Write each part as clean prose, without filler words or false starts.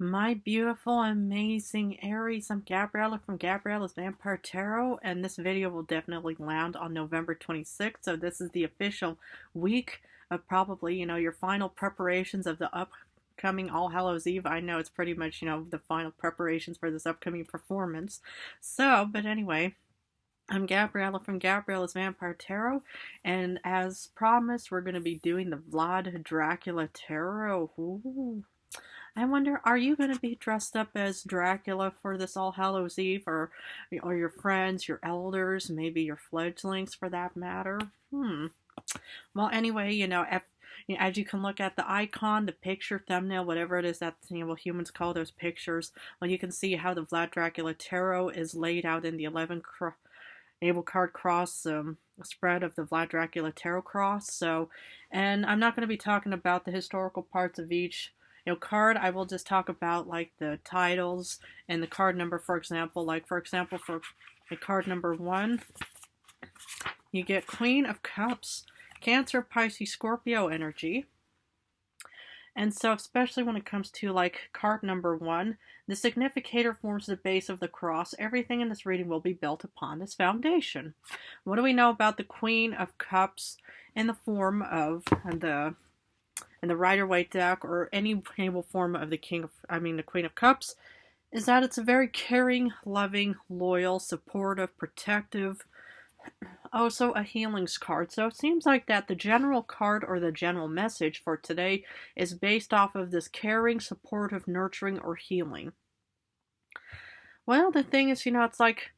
My beautiful, amazing Aries, I'm Gabriella from Gabriella's Vampire Tarot, and this video will definitely land on November 26th. So this is the official week of probably, your final preparations of the upcoming All Hallows Eve. I know it's pretty much, the final preparations for this upcoming performance. But anyway, I'm Gabriella from Gabriella's Vampire Tarot, and as promised, we're going to be doing the Vlad Dracula Tarot. Ooh. I wonder, are you going to be dressed up as Dracula for this All Hallows Eve, or your friends, your elders, maybe your fledglings for that matter? Well, anyway, as you can look at the icon, the picture, thumbnail, whatever it is that what humans call those pictures, well, you can see how the Vlad Dracula Tarot is laid out in the 11 Able card cross spread of the Vlad Dracula Tarot cross. And I'm not going to be talking about the historical parts of each card. I will just talk about like the titles and the card number. For example, for the card number 1, you get Queen of Cups, Cancer, Pisces, Scorpio energy. And so, especially when it comes to like card number 1, the significator forms the base of the cross. Everything in this reading will be built upon this foundation. What do we know about the Queen of Cups in the form of the Rider-Waite deck, or any form of the the Queen of Cups, is that it's a very caring, loving, loyal, supportive, protective, also a healings card. So it seems like that the general card, or the general message for today, is based off of this caring, supportive, nurturing, or healing. Well, the thing is, it's like,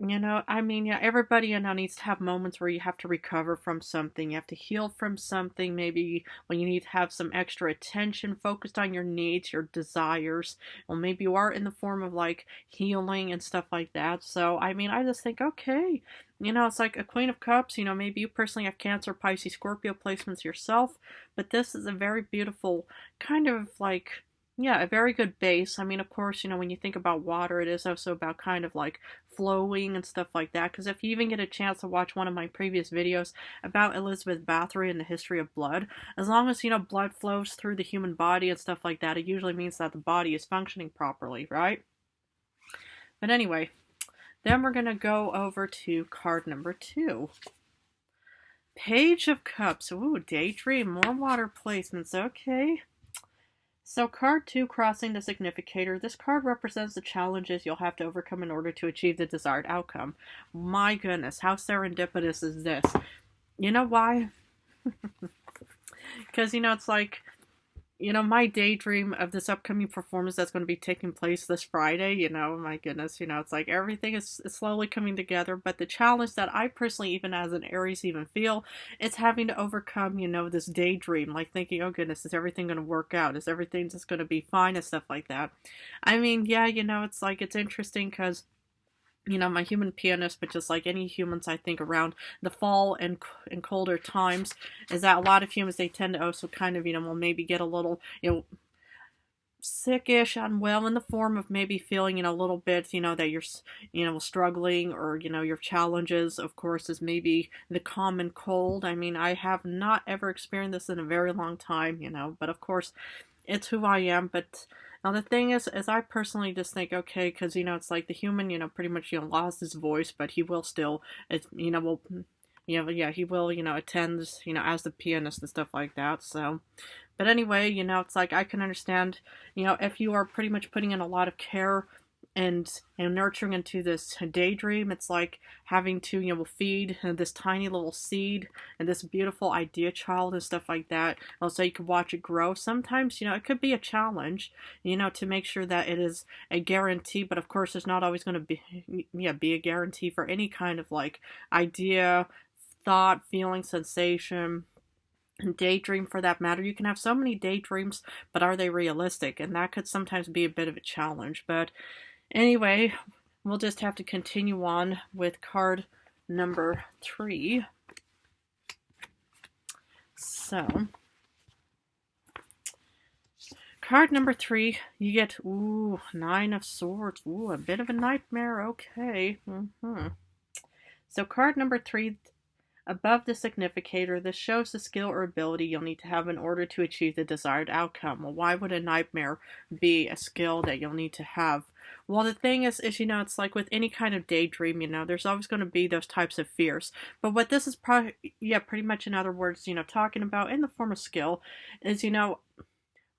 everybody needs to have moments where you have to recover from something. You have to heal from something. Maybe when you need to have some extra attention focused on your needs, your desires. Well, maybe you are in the form of like healing and stuff like that. So, I just think, okay, it's like a Queen of Cups. Maybe you personally have Cancer, Pisces, Scorpio placements yourself. But this is a very beautiful kind of like, yeah, a very good base. Of course, when you think about water, it is also about kind of like flowing and stuff like that. Because if you even get a chance to watch one of my previous videos about Elizabeth Bathory and the history of blood, as long as, blood flows through the human body and stuff like that, it usually means that the body is functioning properly, right? But anyway, then we're going to go over to card number 2. Page of Cups. Ooh, daydream, more water placements. Okay. So card 2, crossing the significator. This card represents the challenges you'll have to overcome in order to achieve the desired outcome. My goodness, how serendipitous is this? You know why? Because, it's like, my daydream of this upcoming performance that's going to be taking place this Friday, my goodness, it's like everything is slowly coming together. But the challenge that I personally, even as an Aries, even feel, it's having to overcome, this daydream, like thinking, oh goodness, is everything going to work out? Is everything just going to be fine and stuff like that? Yeah, it's like, it's interesting because my human pianist, but just like any humans, I think around the fall and colder times, is that a lot of humans, they tend to also kind of, will maybe get a little, sickish, unwell, in the form of maybe feeling, a little bit, that you're, struggling, or, your challenges, of course, is maybe the common cold. I have not ever experienced this in a very long time, but of course, it's who I am. But now the thing is I personally just think, okay, because, it's like the human, pretty much, lost his voice, but he will still, will, he will, attend, as the pianist and stuff like that. So, but anyway, it's like I can understand, if you are pretty much putting in a lot of care and nurturing into this daydream, it's like having to feed this tiny little seed and this beautiful idea child and stuff like that. Also, you can watch it grow. Sometimes, it could be a challenge, to make sure that it is a guarantee. But of course, it's not always going to be a guarantee for any kind of like idea, thought, feeling, sensation, and daydream for that matter. You can have so many daydreams, but are they realistic? And that could sometimes be a bit of a challenge. But anyway, we'll just have to continue on with card number 3. So, card number 3, you get, 9 of Swords. Ooh, a bit of a nightmare. Okay. So card number 3, Above the significator, this shows the skill or ability you'll need to have in order to achieve the desired outcome. Well, why would a nightmare be a skill that you'll need to have? Well, the thing is, it's like with any kind of daydream, there's always going to be those types of fears. But what this is probably, pretty much in other words, talking about in the form of skill is,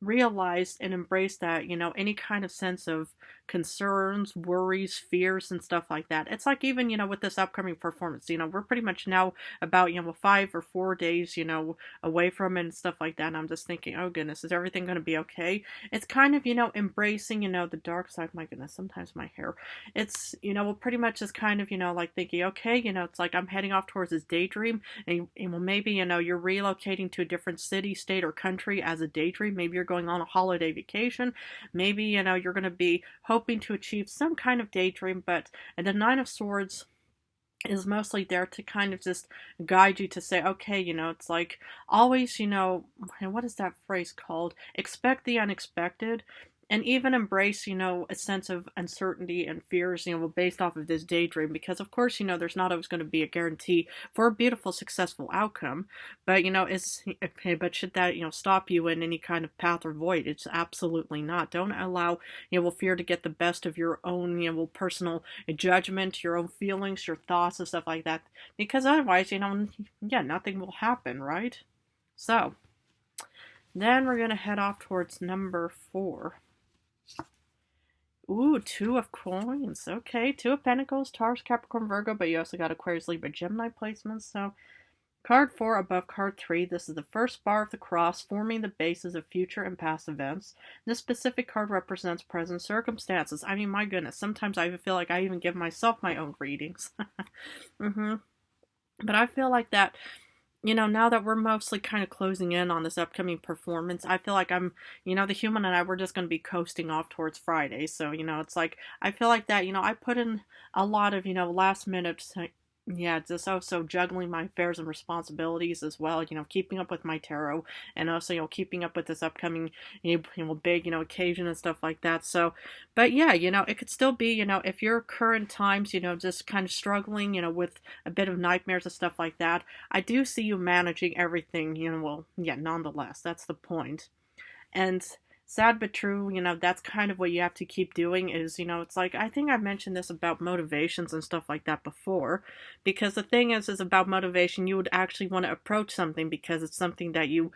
realized and embraced that, any kind of sense of concerns, worries, fears, and stuff like that. It's like even, with this upcoming performance, we're pretty much now about, 5 or 4 days, away from it and stuff like that. And I'm just thinking, oh goodness, is everything going to be okay? It's kind of, embracing, the dark side. My goodness, sometimes my hair. It's, well, pretty much is kind of, like thinking, okay, it's like I'm heading off towards this daydream and well, maybe, you're relocating to a different city, state, or country as a daydream. Maybe you're going on a holiday vacation. Maybe, you're going to be hoping to achieve some kind of daydream, but the Nine of Swords is mostly there to kind of just guide you to say, okay, it's like always, and what is that phrase called? Expect the unexpected. And even embrace, a sense of uncertainty and fears, based off of this daydream. Because, of course, there's not always going to be a guarantee for a beautiful, successful outcome. But, but should that, stop you in any kind of path or void? It's absolutely not. Don't allow, fear to get the best of your own, personal judgment, your own feelings, your thoughts, and stuff like that. Because otherwise, nothing will happen, right? So, then we're going to head off towards number 4. Ooh, 2 of coins. Okay, 2 of pentacles, Taurus, Capricorn, Virgo, but you also got Aquarius, Libra, Gemini placements. So, card 4 above card 3. This is the first bar of the cross, forming the basis of future and past events. This specific card represents present circumstances. I mean, my goodness, sometimes I even feel like I even give myself my own readings. But I feel like that, now that we're mostly kind of closing in on this upcoming performance, I feel like I'm, the human and I, we're just going to be coasting off towards Friday. So, it's like, I feel like that, I put in a lot of, last minute, just also juggling my affairs and responsibilities as well, keeping up with my tarot and also, keeping up with this upcoming, big, occasion and stuff like that. So, but yeah, it could still be, if your current times, just kind of struggling, with a bit of nightmares and stuff like that, I do see you managing everything, nonetheless, that's the point. And sad but true, that's kind of what you have to keep doing is, it's like, I think I mentioned this about motivations and stuff like that before, because the thing is about motivation, you would actually want to approach something because it's something that you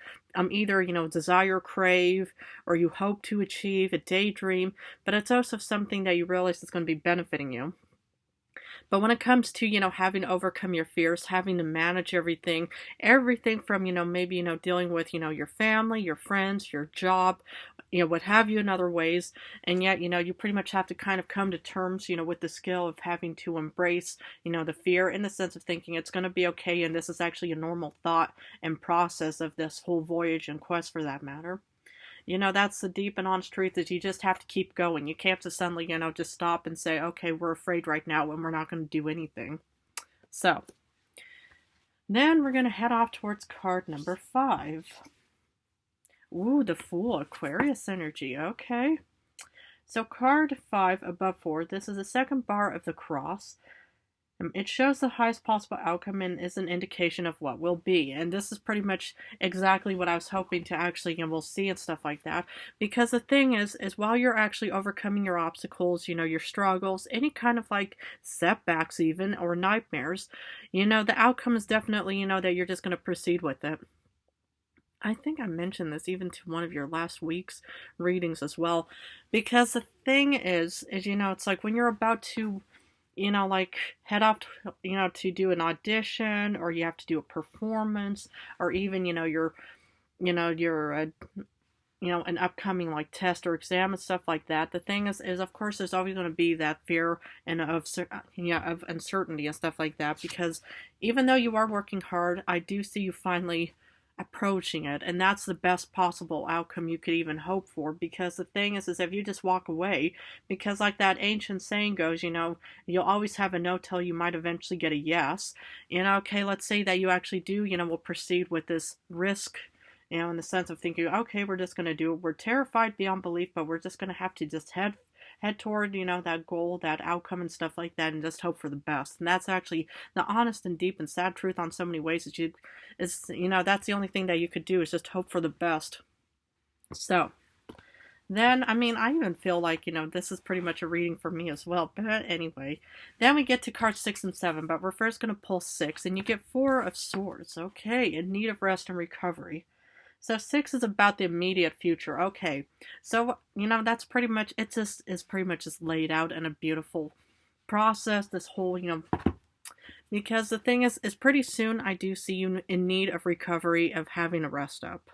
either, desire, crave, or you hope to achieve, a daydream, but it's also something that you realize is going to be benefiting you. But when it comes to, having to overcome your fears, having to manage everything from, maybe, dealing with, your family, your friends, your job, what have you in other ways. And yet, you pretty much have to kind of come to terms, with the skill of having to embrace, the fear in the sense of thinking it's going to be okay. And this is actually a normal thought and process of this whole voyage and quest for that matter. That's the deep and honest truth is you just have to keep going. You can't just suddenly, just stop and say, okay, we're afraid right now and we're not going to do anything. So, then we're going to head off towards card number 5. Ooh, the Fool, Aquarius energy. Okay. So card 5 above 4, this is the second bar of the cross. It shows the highest possible outcome and is an indication of what will be. And this is pretty much exactly what I was hoping to actually, we'll see and stuff like that. Because the thing is while you're actually overcoming your obstacles, your struggles, any kind of like setbacks even, or nightmares, the outcome is definitely, that you're just going to proceed with it. I think I mentioned this even to one of your last week's readings as well. Because the thing is, it's like when you're about to like head off, to do an audition, or you have to do a performance, or even, you're an upcoming like test or exam and stuff like that. The thing is of course, there's always going to be that fear and of uncertainty and stuff like that. Because even though you are working hard, I do see you finally approaching it, and that's the best possible outcome you could even hope for. Because the thing is if you just walk away, because like that ancient saying goes, you'll always have a no till you might eventually get a yes. Okay, let's say that you actually do, will proceed with this risk, in the sense of thinking, okay, we're just going to do it. We're terrified beyond belief, but we're just going to have to just head head toward, that goal, that outcome and stuff like that, and just hope for the best. And that's actually the honest and deep and sad truth on so many ways that that's the only thing that you could do is just hope for the best. So then, I mean, I even feel like, this is pretty much a reading for me as well. But anyway, then we get to cards 6 and 7, but we're first going to pull 6, and you get 4 of Swords. Okay, in need of rest and recovery. So 6 is about the immediate future. Okay, so, that's pretty much, it just is pretty much just laid out in a beautiful process, this whole, because the thing is pretty soon I do see you in need of recovery, of having a rest up.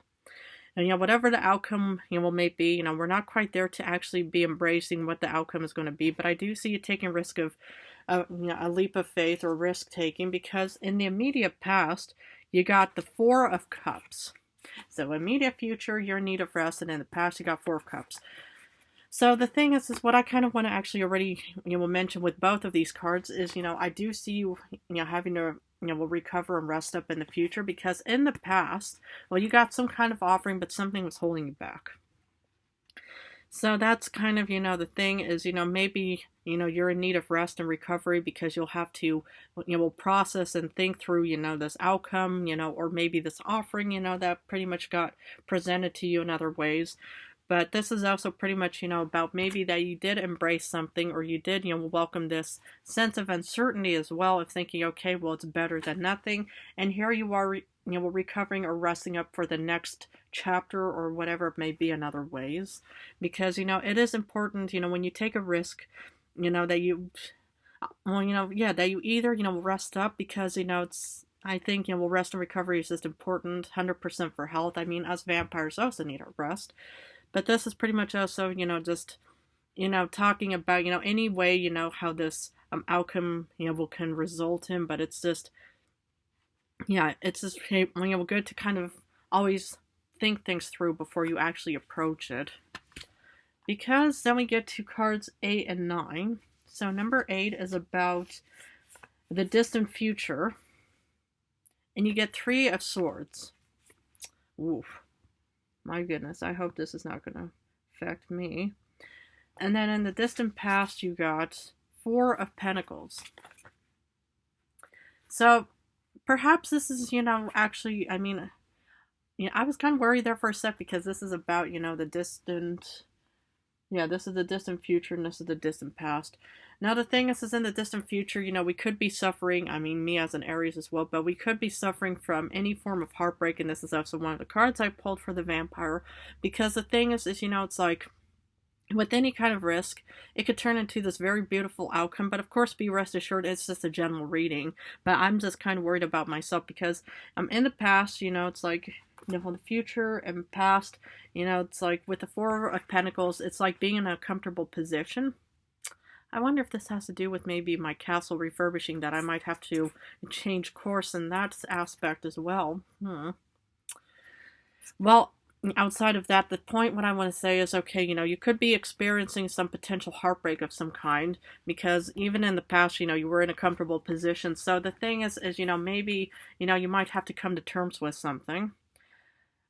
And, whatever the outcome, may be, we're not quite there to actually be embracing what the outcome is going to be, but I do see you taking risk of, a leap of faith or risk taking, because in the immediate past, you got the 4 of Cups. So immediate future, you're in need of rest, and in the past, you got 4 of Cups. So the thing is what I kind of want to actually already, mention with both of these cards is, I do see you, having to, will recover and rest up in the future, because in the past, well, you got some kind of offering, but something was holding you back. So that's kind of, the thing is, maybe, you're in need of rest and recovery because you'll have to, process and think through, this outcome, or maybe this offering, that pretty much got presented to you in other ways. But this is also pretty much, about maybe that you did embrace something, or you did, welcome this sense of uncertainty as well, of thinking, okay, well, it's better than nothing. And here you are, recovering or resting up for the next chapter, or whatever it may be in other ways. Because, it is important, when you take a risk, that you, that you either, rest up, because, I think, rest and recovery is just important, 100% for health. I mean, us vampires also need our rest. But this is pretty much also, just, talking about, any way, how this outcome, can result in. But it's just, it's just, good to kind of always think things through before you actually approach it. Because then we get to cards 8 and 9. So number 8 is about the distant future. And you get 3 of Swords. Oof. My goodness, I hope this is not going to affect me. And then in the distant past, you got 4 of Pentacles. So perhaps this is, actually, I mean, I was kind of worried there for a sec, because this is about, the distant, this is the distant future, and this is the distant past. Now, the thing is in the distant future, we could be suffering, I mean, me as an Aries as well, but we could be suffering from any form of heartbreak, and this is also one of the cards I pulled for the vampire, because the thing is it's like, with any kind of risk, it could turn into this very beautiful outcome, but of course, be rest assured, it's just a general reading. But I'm just kind of worried about myself, because in the past, it's like, in the future and past, it's like with the 4 of Pentacles, it's like being in a comfortable position. I wonder if this has to do with maybe my castle refurbishing, that I might have to change course in that aspect as well. Well, outside of that, the point what I want to say is, okay, you could be experiencing some potential heartbreak of some kind, because even in the past, you were in a comfortable position. So the thing is maybe, you might have to come to terms with something.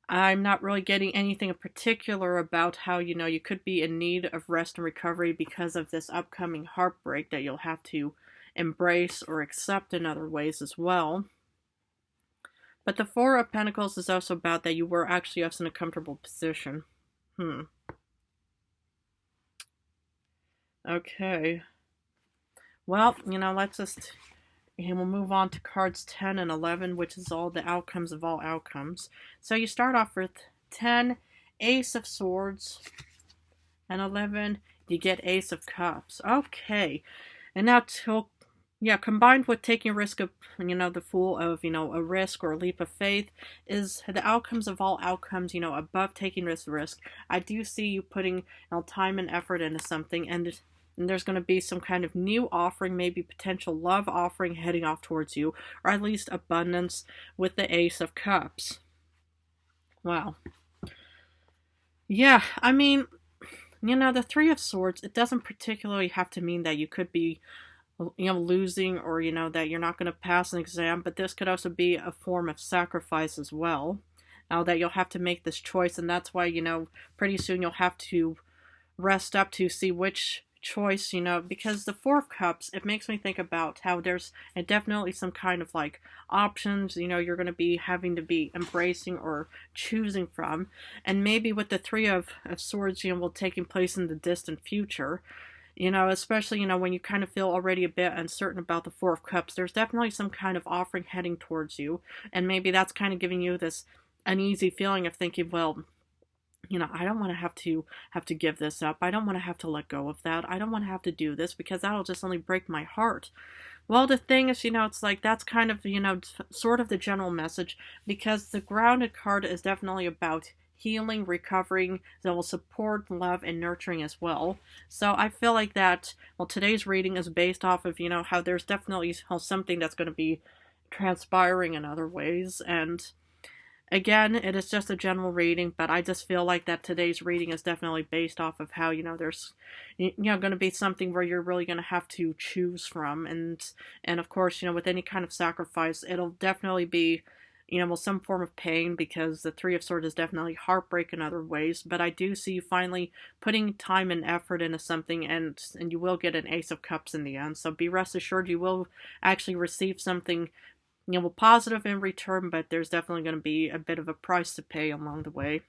I'm not really getting anything in particular about how, you could be in need of rest and recovery because of this upcoming heartbreak that you'll have to embrace or accept in other ways as well. But the 4 of Pentacles is also about that you were actually also in a comfortable position. Okay. Well, let's just... And we'll move on to cards 10 and 11, which is all the outcomes of all outcomes. So you start off with 10, Ace of Swords, and 11, you get Ace of Cups. Okay. And now, combined with taking a risk of, the Fool of, a risk or a leap of faith, is the outcomes of all outcomes, above taking risk. I do see you putting time and effort into something, and there's going to be some kind of new offering, maybe potential love offering heading off towards you, or at least abundance with the Ace of Cups. Wow. Yeah, I mean, the 3 of Swords, it doesn't particularly have to mean that you could be, losing, or, that you're not going to pass an exam, but this could also be a form of sacrifice as well. Now that you'll have to make this choice, and that's why, pretty soon you'll have to rest up to see which choice, you know, because the Four of Cups, it makes me think about how there's definitely some kind of like options, you know, you're going to be having to be embracing or choosing from. And maybe with the Three of Swords, you know, will taking place in the distant future, you know, especially, you know, when you kind of feel already a bit uncertain about the Four of Cups, there's definitely some kind of offering heading towards you. And maybe that's kind of giving you this uneasy feeling of thinking, well, you know, I don't want to have to give this up. I don't want to have to let go of that. I don't want to have to do this because that'll just only break my heart. Well, the thing is, you know, it's like that's kind of, you know, sort of the general message, because the grounded card is definitely about healing, recovering, that will support, love, and nurturing as well. So I feel like that, well, today's reading is based off of, you know, how there's definitely something that's going to be transpiring in other ways. And again, it is just a general reading, but I just feel like that today's reading is definitely based off of how, you know, there's, you know, going to be something where you're really going to have to choose from. And of course, you know, with any kind of sacrifice, it'll definitely be, you know, well, some form of pain, because the Three of Swords is definitely heartbreak in other ways. But I do see you finally putting time and effort into something, and you will get an Ace of Cups in the end. So be rest assured you will actually receive something, you know, positive in return, but there's definitely going to be a bit of a price to pay along the way.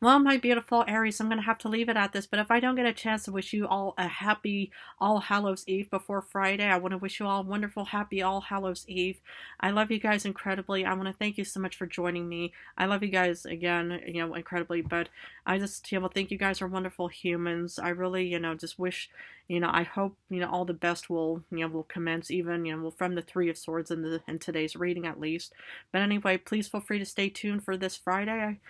Well, my beautiful Aries, I'm going to have to leave it at this, but if I don't get a chance to wish you all a happy All Hallows Eve before Friday, I want to wish you all a wonderful, happy All Hallows Eve. I love you guys incredibly. I want to thank you so much for joining me. I love you guys again, you know, incredibly, but I just, you know, think you guys are wonderful humans. I really, you know, just wish, you know, I hope, you know, all the best will, you know, will commence even, you know, from the Three of Swords in today's reading at least. But anyway, please feel free to stay tuned for this Friday.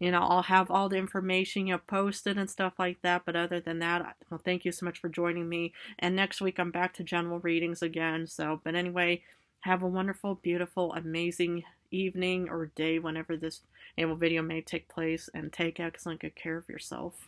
You know, I'll have all the information, you know, posted and stuff like that. But other than that, well, thank you so much for joining me. And next week, I'm back to general readings again. So, but anyway, have a wonderful, beautiful, amazing evening or day whenever this video may take place. And take excellent good care of yourself.